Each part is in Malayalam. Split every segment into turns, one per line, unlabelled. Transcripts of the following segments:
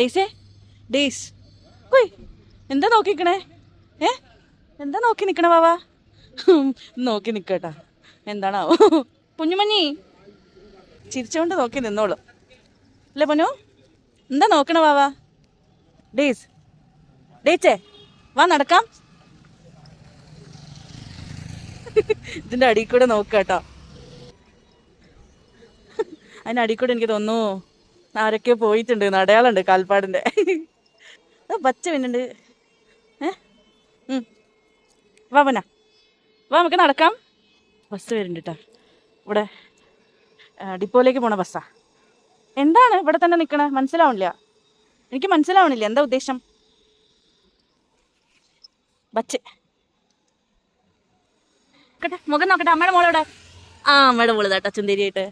ഡേയ്സേ ഡേയ്സ് കുയ് എന്താ നോക്കിക്കണേ? ഏ എന്താ നോക്കി നിക്കണ വാവാ? നോക്കി നിക്കട്ടാ, എന്താണാവോ? കുഞ്ഞുമഞ്ഞി ചിരിച്ചോണ്ട് നോക്കി നിന്നോളൂ അല്ലേ പൊന്നു? എന്താ നോക്കണ വാവാ? ഡേയ്സ് ഡേച്ചേ വാ നടക്കാം. ഇതിന്റെ അടിയിൽ കൂടെ നോക്കാട്ടോ. അതിന്റെ അടിയിൽ കൂടെ എനിക്ക് തോന്നുന്നു ആരൊക്കെ പോയിട്ടുണ്ട്, അടയാളുണ്ട് കാൽപ്പാടിന്റെ. പച്ച പിന്നുണ്ട്. ഏ വാ പൊന്നാ, വാ നമുക്ക് നടക്കാം. ബസ് വരുന്നുണ്ട് കേട്ടോ ഇവിടെ. ഡിപ്പോയിലേക്ക് പോണ ബസ്സാ. എന്താണ് ഇവിടെ തന്നെ നിൽക്കണേ? മനസ്സിലാവണില്ല, എനിക്ക് മനസ്സിലാവണില്ല എന്താ ഉദ്ദേശം. ബച്ച് നോക്കട്ടെ, മുഖം നോക്കട്ടെ. അമ്മയുടെ മോളെവിടെ? ആ, അമ്മയുടെ മോള് കേട്ടോ ചുന്തിരിയായിട്ട്.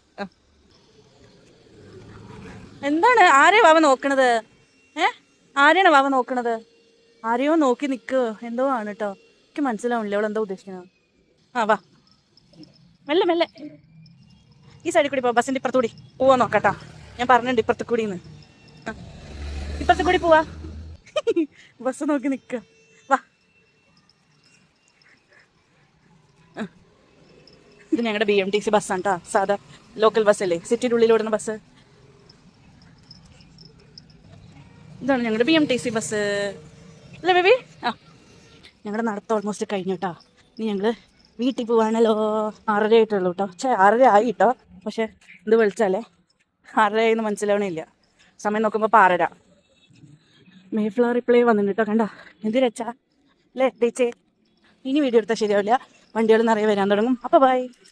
എന്താണ് ആരെയാ വാവ നോക്കണത്? ആരെയാണ് വാവ നോക്കണത്? ആരെയോ നോക്കി നിൽക്കുക എന്തോ ആണ് കേട്ടോ, എനിക്ക് മനസ്സിലാവണില്ല അവൾ എന്താ ഉദ്ദേശിക്കുന്നത്. ആ വാ, മെല്ലെ മെല്ലെ ഈ സൈഡിൽ കൂടി പോ. ബസ്സിൻ്റെ ഇപ്പുറത്തു കൂടി പോവാ നോക്കട്ടാ. ഞാൻ പറഞ്ഞിട്ടുണ്ട് ഇപ്പുറത്ത് കൂടി നിന്ന്. ഇപ്പുറത്ത് കൂടി പോവാ. ബസ് നോക്കി നിൽക്കുക. വാ, ഇത് ഞങ്ങളുടെ BMTC ബസ്സാണ് കേട്ടോ. സാധാ ലോക്കൽ ബസ്സല്ലേ, സിറ്റിയുടെ ഉള്ളിൽ ഓടുന്ന ബസ്. ഇതാണ് ഞങ്ങളുടെ BMTC ബസ് അല്ലേ ബേബി? ആ, ഞങ്ങളുടെ നടത്തം ഓൾമോസ്റ്റ് കഴിഞ്ഞു കേട്ടോ. ഇനി ഞങ്ങൾ വീട്ടിൽ പോവാണല്ലോ. 6:30 ആയിട്ടുള്ളൂ കേട്ടോ. 6:30 ആയി കേട്ടോ. പക്ഷെ ഇത് വിളിച്ചാലേ 6:30 ആയിന്ന് മനസ്സിലാവണില്ല. സമയം നോക്കുമ്പോൾ 6:30. മേഫ്ലവർ റിപ്ലൈ വന്നിട്ട് കേട്ടോ. കണ്ട എന്ത് രച്ചാ അല്ലേ ടീച്ചേ? ഇനി വീഡിയോ എടുത്താൽ ശരിയാവില്ല, വണ്ടികൾ നിറയെ വരാൻ തുടങ്ങും. അപ്പോൾ ബൈ.